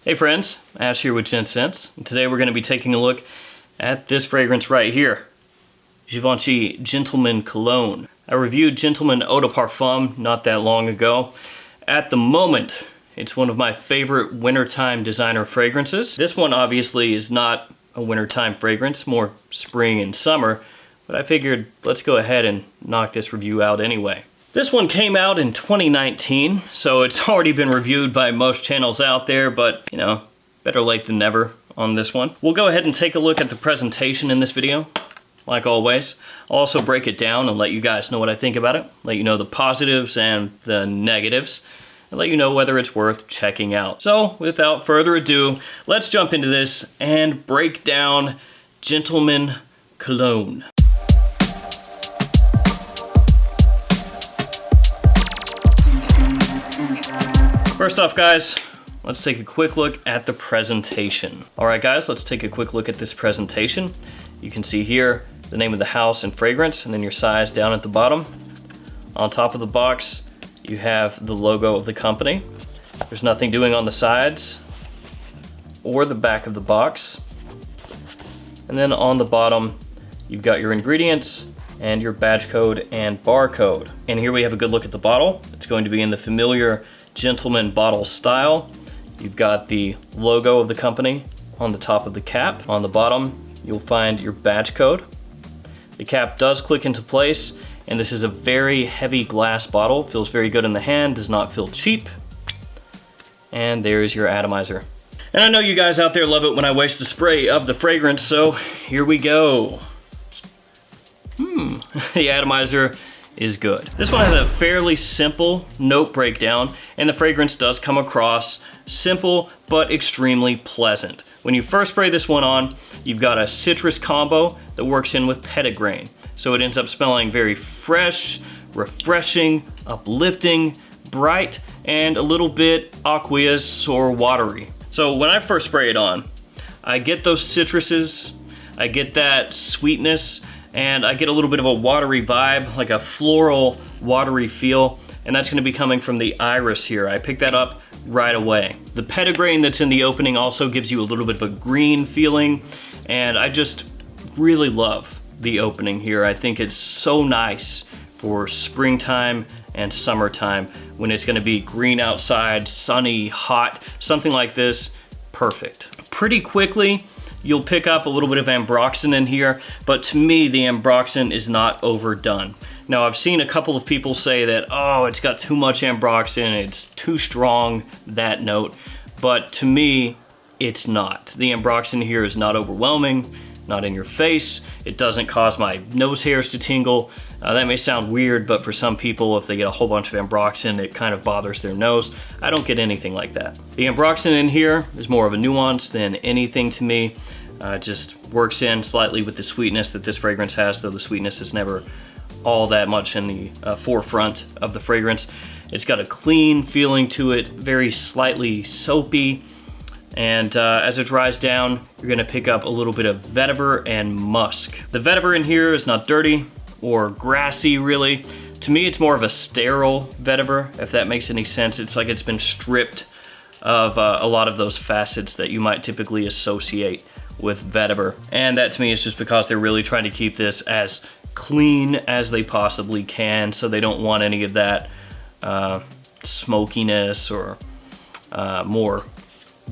Hey friends, Ash here with Gents, and today we're going to be taking a look at this fragrance right here. Givenchy Gentleman Cologne. I reviewed Gentleman Eau de Parfum not that long ago. At the moment, it's one of my favorite wintertime designer fragrances. This one obviously is not a wintertime fragrance, more spring and summer, but I figured let's go ahead and knock this review out anyway. This one came out in 2019, so it's already been reviewed by most channels out there, but you know, better late than never on this one. We'll go ahead and take a look at the presentation in this video, like always. I'll also break it down and let you guys know what I think about it, let you know the positives and the negatives, and let you know whether it's worth checking out. So without further ado, let's jump into this and break down Gentleman Cologne. First off, guys, let's take a quick look at the presentation. All right, guys, let's take a quick look at this presentation. You can see here the name of the house and fragrance, and then your size down at the bottom. On top of the box, you have the logo of the company. There's nothing doing on the sides or the back of the box. And then on the bottom, you've got your ingredients and your badge code and barcode. And here we have a good look at the bottle. It's going to be in the familiar gentleman bottle style. You've got the logo of the company on the top of the cap. On the bottom, you'll find your badge code. The cap does click into place, and this is a very heavy glass bottle. Feels very good in the hand, does not feel cheap. And there's your atomizer. And I know you guys out there love it when I waste a spray of the fragrance, so here we go. The atomizer is good. This one has a fairly simple note breakdown, and the fragrance does come across simple but extremely pleasant. When you first spray this one on, you've got a citrus combo that works in with petitgrain. So it ends up smelling very fresh, refreshing, uplifting, bright, and a little bit aqueous or watery. So when I first spray it on, I get those citruses, I get that sweetness, and I get a little bit of a watery vibe, like a floral, watery feel, and that's gonna be coming from the iris here. I picked that up right away. The petitgrain that's in the opening also gives you a little bit of a green feeling, and I just really love the opening here. I think it's so nice for springtime and summertime when it's gonna be green outside, sunny, hot, something like this, perfect. Pretty quickly, you'll pick up a little bit of ambroxan in here, but to me, the ambroxan is not overdone. Now, I've seen a couple of people say that, oh, it's got too much ambroxan, it's too strong, that note, but to me, it's not. The ambroxan here is not overwhelming, not in your face. It doesn't cause my nose hairs to tingle. That may sound weird, but for some people, if they get a whole bunch of ambroxan, it kind of bothers their nose. I don't get anything like that. The ambroxan in here is more of a nuance than anything to me. It just works in slightly with the sweetness that this fragrance has, though the sweetness is never all that much in the forefront of the fragrance. It's got a clean feeling to it, very slightly soapy. And as it dries down, you're gonna pick up a little bit of vetiver and musk. The vetiver in here is not dirty or grassy, really. To me, it's more of a sterile vetiver, if that makes any sense. It's like it's been stripped of a lot of those facets that you might typically associate with vetiver. And that to me is just because they're really trying to keep this as clean as they possibly can, so they don't want any of that smokiness or more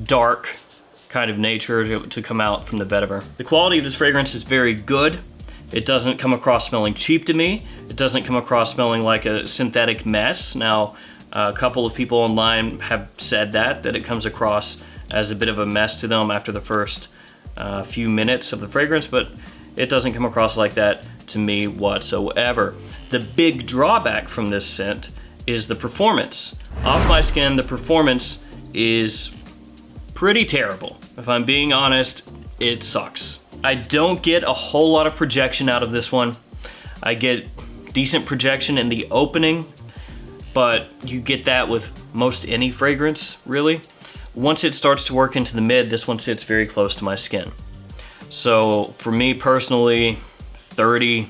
dark kind of nature to come out from the vetiver. The quality of this fragrance is very good. It doesn't come across smelling cheap to me. It doesn't come across smelling like a synthetic mess. Now, a couple of people online have said that it comes across as a bit of a mess to them after the first few minutes of the fragrance, but it doesn't come across like that to me whatsoever. The big drawback from this scent is the performance. Off my skin, the performance is pretty terrible. If I'm being honest, it sucks. I don't get a whole lot of projection out of this one. I get decent projection in the opening, but you get that with most any fragrance, really. Once it starts to work into the mid, this one sits very close to my skin. So for me personally, 30,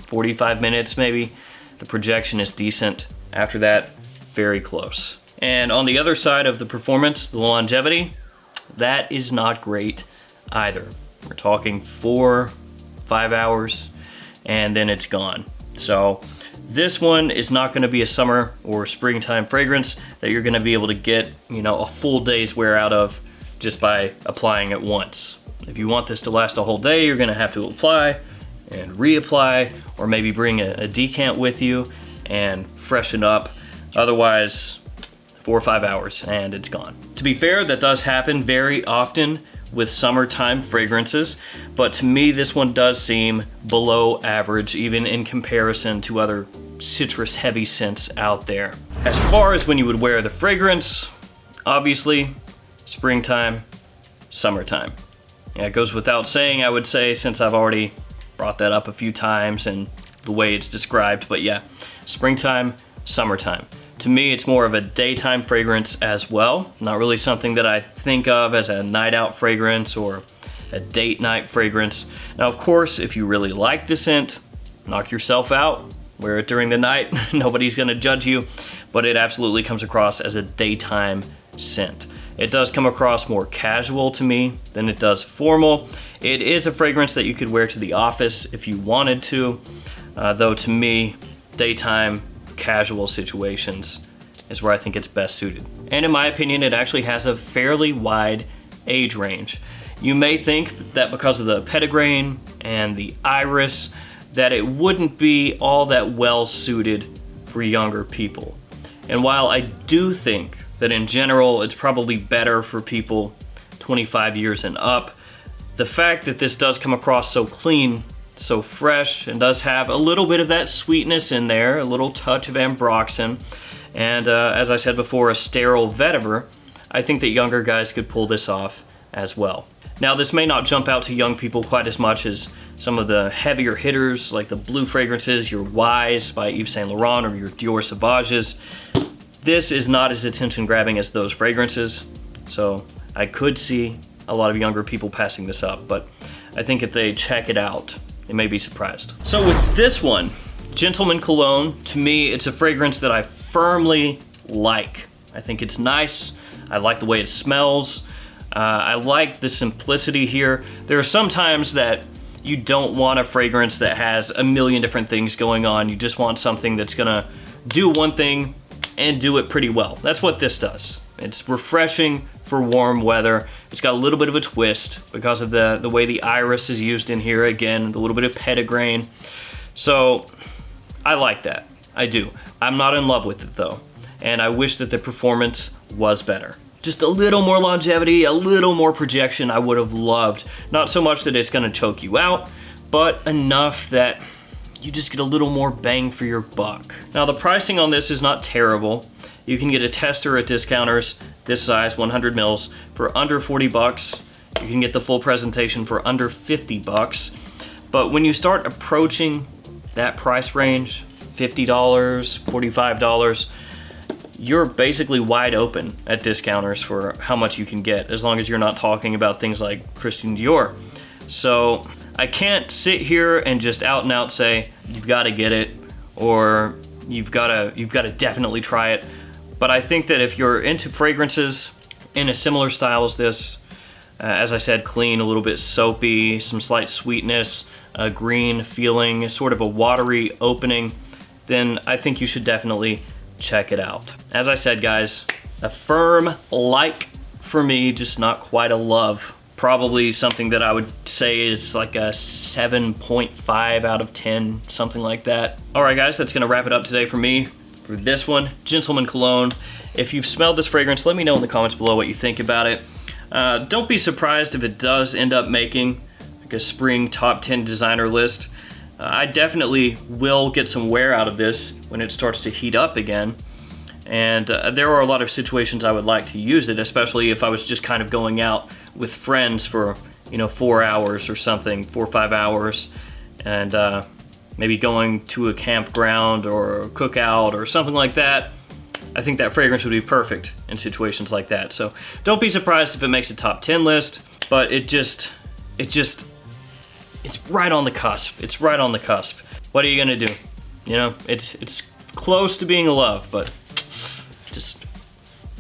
45 minutes maybe, the projection is decent. After that, very close. And on the other side of the performance, the longevity, that is not great either. We're talking 4-5 hours and then it's gone. So this one is not gonna be a summer or springtime fragrance that you're gonna be able to get, you know, a full day's wear out of just by applying it once. If you want this to last a whole day, you're gonna have to apply and reapply, or maybe bring a decant with you and freshen up. Otherwise, 4 or 5 hours and it's gone. To be fair, that does happen very often with summertime fragrances, but to me this one does seem below average even in comparison to other citrus heavy scents out there. As far as when you would wear the fragrance, obviously springtime, summertime. Yeah, it goes without saying, I would say, since I've already brought that up a few times and the way it's described, but yeah, springtime, summertime. To me, it's more of a daytime fragrance as well. Not really something that I think of as a night out fragrance or a date night fragrance. Now, of course, if you really like the scent, knock yourself out, wear it during the night. Nobody's gonna judge you, but it absolutely comes across as a daytime scent. It does come across more casual to me than it does formal. It is a fragrance that you could wear to the office if you wanted to, though to me, daytime, casual situations is where I think it's best suited. And in my opinion, it actually has a fairly wide age range. You may think that because of the petitgrain and the iris, that it wouldn't be all that well suited for younger people. And while I do think that in general, it's probably better for people 25 years and up, the fact that this does come across so clean, so fresh, and does have a little bit of that sweetness in there, a little touch of ambroxan, and as I said before, a sterile vetiver, I think that younger guys could pull this off as well. Now, this may not jump out to young people quite as much as some of the heavier hitters, like the blue fragrances, your Y's by Yves Saint Laurent or your Dior Sauvages. This is not as attention grabbing as those fragrances, so I could see a lot of younger people passing this up, but I think if they check it out, they may be surprised. So with this one, Gentleman Cologne, to me, it's a fragrance that I firmly like. I think it's nice. I like the way it smells. I like the simplicity here. There are some times that you don't want a fragrance that has a million different things going on. You just want something that's gonna do one thing and do it pretty well. That's what this does. It's refreshing for warm weather. It's got a little bit of a twist because of the way the iris is used in here. Again, a little bit of petitgrain. So I like that, I do. I'm not in love with it though, and I wish that the performance was better. Just a little more longevity, a little more projection I would have loved. Not so much that it's gonna choke you out, but enough that you just get a little more bang for your buck. Now the pricing on this is not terrible. You can get a tester at discounters this size, 100 mils, for under 40 bucks. You can get the full presentation for under 50 bucks. But when you start approaching that price range, $50, $45, you're basically wide open at discounters for how much you can get, as long as you're not talking about things like Christian Dior. So I can't sit here and just out and out say, you've got to get it, or you've got to definitely try it. But I think that if you're into fragrances in a similar style as this, as I said, clean, a little bit soapy, some slight sweetness, a green feeling, sort of a watery opening, then I think you should definitely check it out. As I said, guys, a firm like for me, just not quite a love. Probably something that I would say is like a 7.5 out of 10, something like that. All right, guys, that's gonna wrap it up today for me. For this one, Gentleman Cologne. If you've smelled this fragrance, let me know in the comments below what you think about it. Don't be surprised if it does end up making like a spring top 10 designer list. I definitely will get some wear out of this when it starts to heat up again. And there are a lot of situations I would like to use it, especially if I was just kind of going out with friends for, 4 hours or something, 4 or 5 hours, and maybe going to a campground or a cookout or something like that. I think that fragrance would be perfect in situations like that. So don't be surprised if it makes a top 10 list, but it's right on the cusp. It's right on the cusp. What are you gonna do? It's close to being a love, but just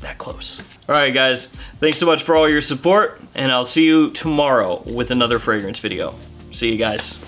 that close. All right, guys, thanks so much for all your support, and I'll see you tomorrow with another fragrance video. See you guys.